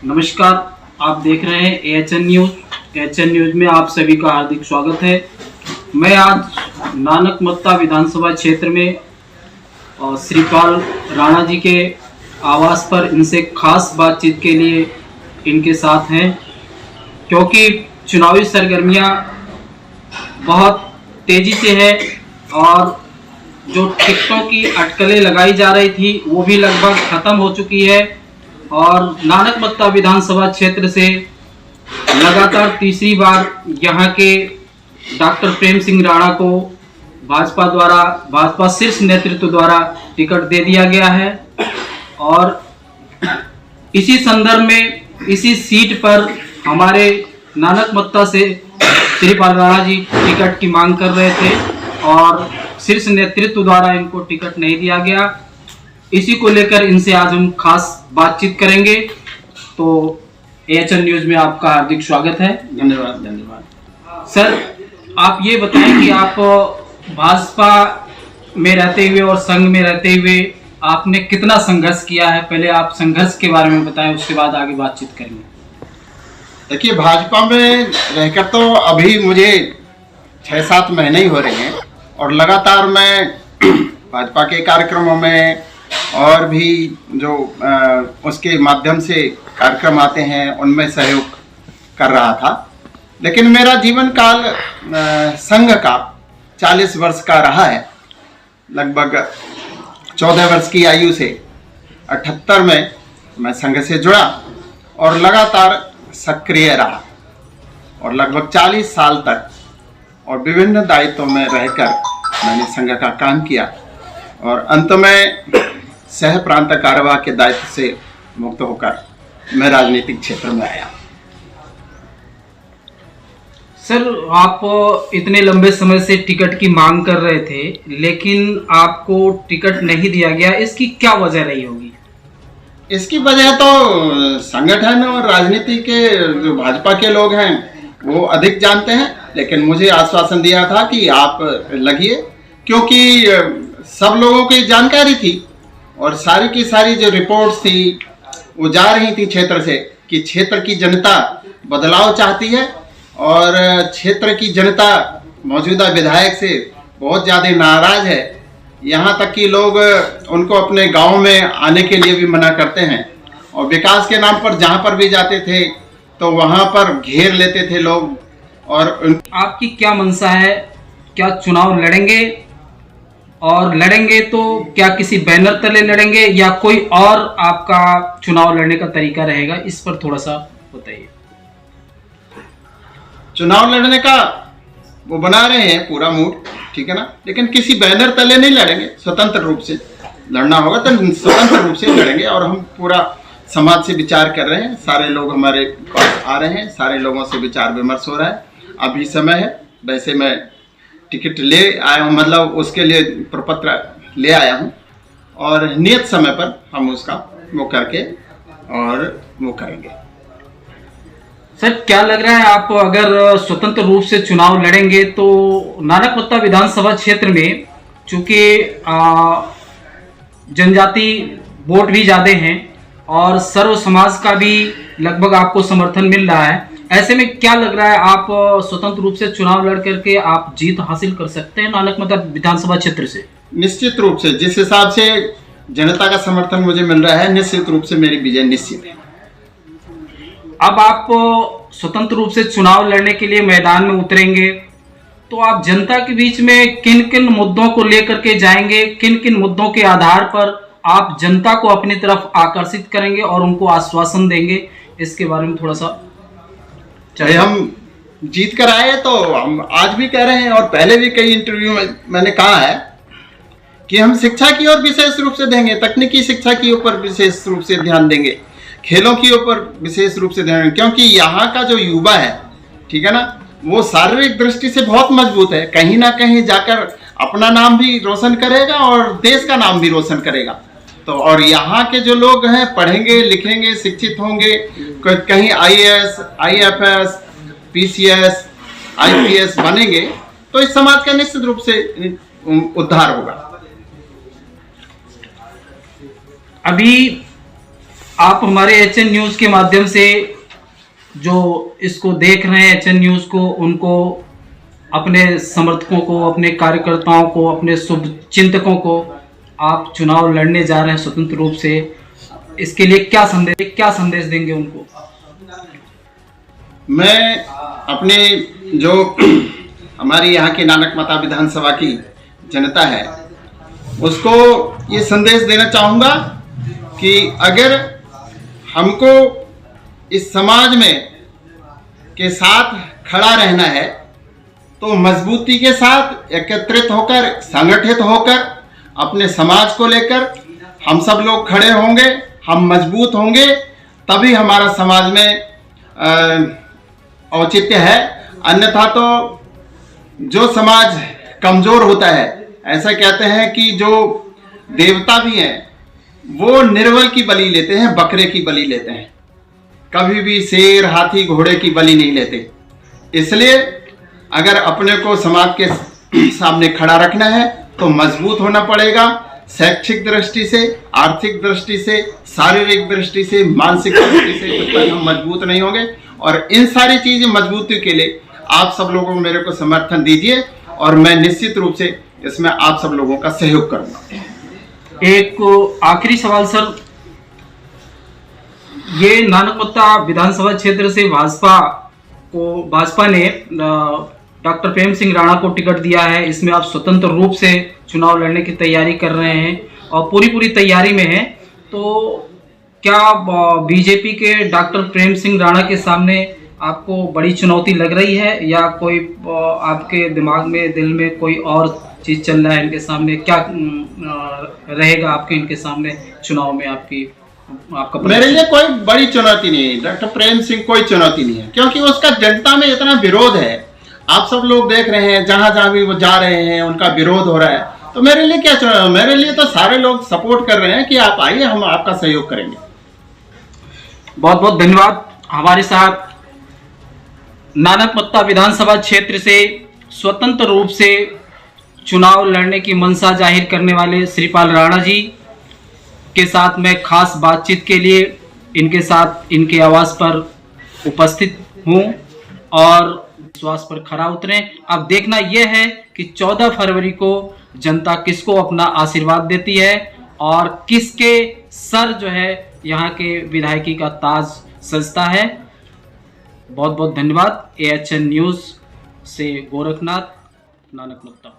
नमस्कार, आप देख रहे हैं AHN न्यूज़। AHN न्यूज़ में आप सभी का हार्दिक स्वागत है। मैं आज नानकमत्ता विधानसभा क्षेत्र में श्रीपाल राणा जी के आवास पर इनसे खास बातचीत के लिए इनके साथ हैं, क्योंकि चुनावी सरगर्मियां बहुत तेज़ी से है और जो टिकटों की अटकलें लगाई जा रही थी वो भी लगभग ख़त्म हो चुकी है और नानकमत्ता विधानसभा क्षेत्र से लगातार तीसरी बार यहां के डॉक्टर प्रेम सिंह राणा को भाजपा शीर्ष नेतृत्व द्वारा टिकट दे दिया गया है। और इसी संदर्भ में इसी सीट पर हमारे नानकमत्ता से श्रीपाल राणा जी टिकट की मांग कर रहे थे और शीर्ष नेतृत्व द्वारा इनको टिकट नहीं दिया गया। इसी को लेकर इनसे आज हम खास बातचीत करेंगे। तो AHN न्यूज़ में आपका हार्दिक स्वागत है। धन्यवाद। सर, आप ये बताएं कि आप भाजपा में रहते हुए और संघ में रहते हुए आपने कितना संघर्ष किया है। पहले आप संघर्ष के बारे में बताएं, उसके बाद आगे बातचीत करेंगे। देखिए, भाजपा में रहकर तो अभी मुझे 6-7 महीने ही हो रहे हैं और लगातार मैं भाजपा के कार्यक्रमों में और भी जो उसके माध्यम से कार्यक्रम आते हैं उनमें सहयोग कर रहा था। लेकिन मेरा जीवन काल संघ का 40 वर्ष का रहा है। लगभग 14 वर्ष की आयु से 78 में मैं संघ से जुड़ा और लगातार सक्रिय रहा और लगभग 40 साल तक और विभिन्न दायित्वों में रहकर मैंने संघ का काम किया और अंत में सह प्रांत कार्यवाह के दायित्व से मुक्त होकर मैं राजनीतिक क्षेत्र में आया। सर, आप इतने लंबे समय से टिकट की मांग कर रहे थे, लेकिन आपको टिकट नहीं दिया गया, इसकी क्या वजह रही होगी? इसकी वजह तो संगठन और राजनीति के जो भाजपा के लोग हैं वो अधिक जानते हैं, लेकिन मुझे आश्वासन दिया था कि आप लगिए, क्योंकि सब लोगों की जानकारी थी और सारी की सारी जो रिपोर्ट्स थी वो जा रही थी क्षेत्र से कि क्षेत्र की जनता बदलाव चाहती है और क्षेत्र की जनता मौजूदा विधायक से बहुत ज़्यादा नाराज है। यहाँ तक कि लोग उनको अपने गांव में आने के लिए भी मना करते हैं और विकास के नाम पर जहाँ पर भी जाते थे तो वहाँ पर घेर लेते थे लोग। और आपकी क्या मंशा है? क्या चुनाव लड़ेंगे? और लड़ेंगे तो क्या किसी बैनर तले लड़ेंगे या कोई और आपका चुनाव लड़ने का तरीका रहेगा? इस पर थोड़ा सा बताइए। चुनाव लड़ने का वो बना रहे हैं पूरा मूड, ठीक है ना, लेकिन किसी बैनर तले नहीं लड़ेंगे। स्वतंत्र रूप से लड़ना होगा तो स्वतंत्र रूप से लड़ेंगे और हम पूरा समाज से विचार कर रहे हैं। सारे लोग हमारे पास आ रहे हैं, सारे लोगों से विचार विमर्श हो रहा है। अभी समय है, वैसे मैं टिकट ले आया हूँ, मतलब उसके लिए प्रपत्र ले आया हूँ और नियत समय पर हम उसका वो करके और वो करेंगे। सर, क्या लग रहा है, आप अगर स्वतंत्र रूप से चुनाव लड़ेंगे तो नानकमत्ता विधानसभा क्षेत्र में चूंकि जनजाति वोट भी ज़्यादा हैं और सर्व समाज का भी लगभग आपको समर्थन मिल रहा है, ऐसे में क्या लग रहा है, आप स्वतंत्र रूप से चुनाव लड़ करके आप जीत हासिल कर सकते हैं नानकमत्ता विधानसभा क्षेत्र से? निश्चित रूप से, जिस हिसाब से जनता का समर्थन मुझे मिल रहा है, निश्चित रूप से मेरी विजय निश्चित है। अब आप स्वतंत्र रूप से चुनाव लड़ने के लिए मैदान में उतरेंगे तो आप जनता के बीच में किन किन मुद्दों को लेकर के जाएंगे, किन किन मुद्दों के आधार पर आप जनता को अपनी तरफ आकर्षित करेंगे और उनको आश्वासन देंगे, इसके बारे में थोड़ा सा। चाहे हम जीत कर आए तो हम आज भी कह रहे हैं और पहले भी कई इंटरव्यू में मैंने कहा है कि हम शिक्षा की ओर विशेष रूप से देंगे, तकनीकी शिक्षा के ऊपर विशेष रूप से ध्यान देंगे, खेलों के ऊपर विशेष रूप से ध्यान देंगे, क्योंकि यहाँ का जो युवा है, ठीक है ना, वो शारीरिक दृष्टि से बहुत मजबूत है। कहीं ना कहीं जाकर अपना नाम भी रोशन करेगा और देश का नाम भी रोशन करेगा। तो और यहाँ के जो लोग हैं पढ़ेंगे लिखेंगे शिक्षित होंगे, कहीं IAS, IFS, PCS, IPS बनेंगे तो इस समाज का निश्चित रूप से उद्धार होगा। अभी आप हमारे एचएन न्यूज़ के माध्यम से जो इसको देख रहे हैं एचएन न्यूज़ को, उनको, अपने समर्थकों को, अपने कार्यकर्ताओं को, अपने शुभ चिंतकों को आप चुनाव लड़ने जा रहे हैं स्वतंत्र रूप से, इसके लिए क्या संदेश देंगे उनको? मैं अपने जो हमारी यहाँ की नानक मत्ता विधानसभा की जनता है उसको ये संदेश देना चाहूँगा कि अगर हमको इस समाज में के साथ खड़ा रहना है तो मजबूती के साथ एकत्रित होकर, संगठित होकर अपने समाज को लेकर हम सब लोग खड़े होंगे, हम मजबूत होंगे, तभी हमारा समाज में औचित्य है। अन्यथा तो जो समाज कमजोर होता है, ऐसा कहते हैं कि जो देवता भी हैं वो निर्बल की बलि लेते हैं, बकरे की बलि लेते हैं, कभी भी शेर, हाथी, घोड़े की बलि नहीं लेते। इसलिए अगर अपने को समाज के सामने खड़ा रखना है तो मजबूत होना पड़ेगा, शैक्षिक दृष्टि से, आर्थिक दृष्टि से, शारीरिक दृष्टि से, मानसिक दृष्टि से जब तक हम मजबूत नहीं होंगे। और इन सारी चीजें मजबूती के लिए आप सब लोगों को मेरे को समर्थन दीजिए और मैं निश्चित रूप से इसमें आप सब लोगों का सहयोग करूंगा। एक आखिरी सवाल सर, ये नानक मत्ता विधानसभा क्षेत्र से भाजपा ने डॉक्टर प्रेम सिंह राणा को टिकट दिया है, इसमें आप स्वतंत्र रूप से चुनाव लड़ने की तैयारी कर रहे हैं और पूरी तैयारी में हैं, तो क्या बीजेपी के डॉक्टर प्रेम सिंह राणा के सामने आपको बड़ी चुनौती लग रही है या कोई आपके दिमाग में, दिल में कोई और चीज चल रहा है? इनके सामने क्या रहेगा आपके इनके सामने चुनाव में आपका? मेरे लिए कोई बड़ी चुनौती नहीं है, डॉक्टर प्रेम सिंह कोई चुनौती नहीं है, क्योंकि उसका जनता में इतना विरोध है। आप सब लोग देख रहे हैं, जहां जहां भी वो जा रहे हैं उनका विरोध हो रहा है, तो मेरे लिए क्या चुनौती? मेरे लिए तो सारे लोग सपोर्ट कर रहे हैं कि आप आइए, हम आपका सहयोग करेंगे। बहुत बहुत धन्यवाद। हमारे साथ नानक मत्ता विधानसभा क्षेत्र से स्वतंत्र रूप से चुनाव लड़ने की मंशा जाहिर करने वाले श्रीपाल राणा जी के साथ मैं खास बातचीत के लिए इनके साथ इनके आवास पर उपस्थित हूं और विश्वास पर खरा उतरें। अब देखना यह है कि 14 फरवरी को जनता किसको अपना आशीर्वाद देती है और किसके सर जो है यहाँ के विधायकी का ताज सजता है। बहुत बहुत धन्यवाद। एएचएन न्यूज़ से गोरखनाथ, नानक मत्ता।